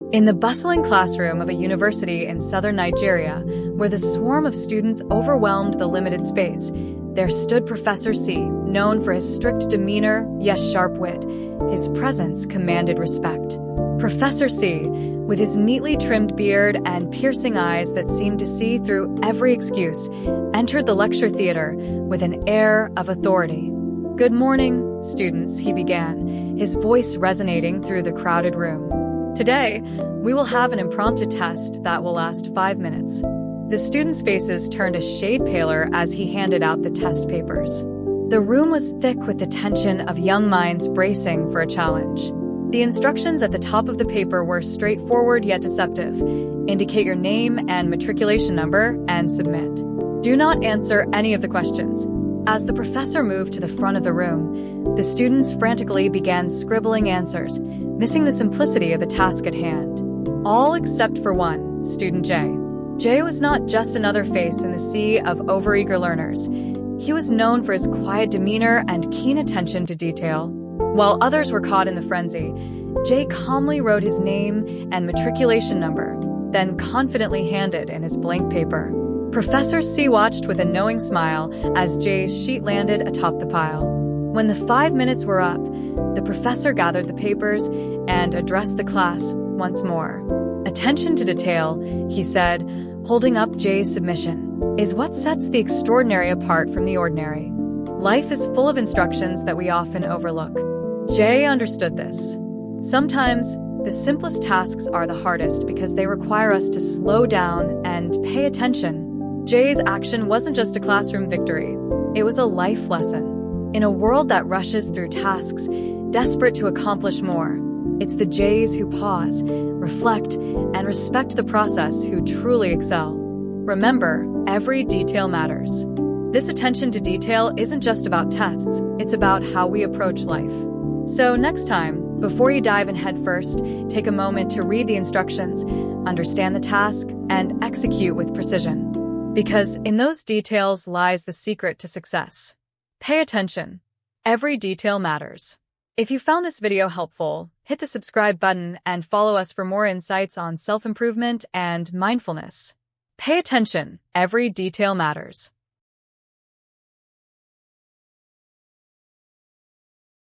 In the bustling classroom of a university in southern Nigeria, where the swarm of students overwhelmed the limited space, there stood Professor C, known for his strict demeanor, yet sharp wit. His presence commanded respect. Professor C, with his neatly trimmed beard and piercing eyes that seemed to see through every excuse, entered the lecture theater with an air of authority. "Good morning, students," he began, his voice resonating through the crowded room. "Today, we will have an impromptu test that will last 5 minutes." The students' faces turned a shade paler as he handed out the test papers. The room was thick with the tension of young minds bracing for a challenge. The instructions at the top of the paper were straightforward yet deceptive. Indicate your name and matriculation number and submit. Do not answer any of the questions. As the professor moved to the front of the room, the students frantically began scribbling answers, missing the simplicity of the task at hand. All except for one, student J. J was not just another face in the sea of overeager learners. He was known for his quiet demeanor and keen attention to detail. While others were caught in the frenzy, J calmly wrote his name and matriculation number, then confidently handed in his blank paper. Professor C watched with a knowing smile as J's sheet landed atop the pile. When the 5 minutes were up, the professor gathered the papers and addressed the class once more. "Attention to detail," he said, holding up J's submission, "is what sets the extraordinary apart from the ordinary. Life is full of instructions that we often overlook." J understood this. Sometimes, the simplest tasks are the hardest because they require us to slow down and pay attention. J's action wasn't just a classroom victory. It was a life lesson. In a world that rushes through tasks, desperate to accomplish more, it's the J's who pause, reflect, and respect the process who truly excel. Remember, every detail matters. This attention to detail isn't just about tests, it's about how we approach life. So next time, before you dive in head first, take a moment to read the instructions, understand the task, and execute with precision. Because in those details lies the secret to success. Pay attention. Every detail matters. If you found this video helpful, hit the subscribe button and follow us for more insights on self-improvement and mindfulness. Pay attention. Every detail matters.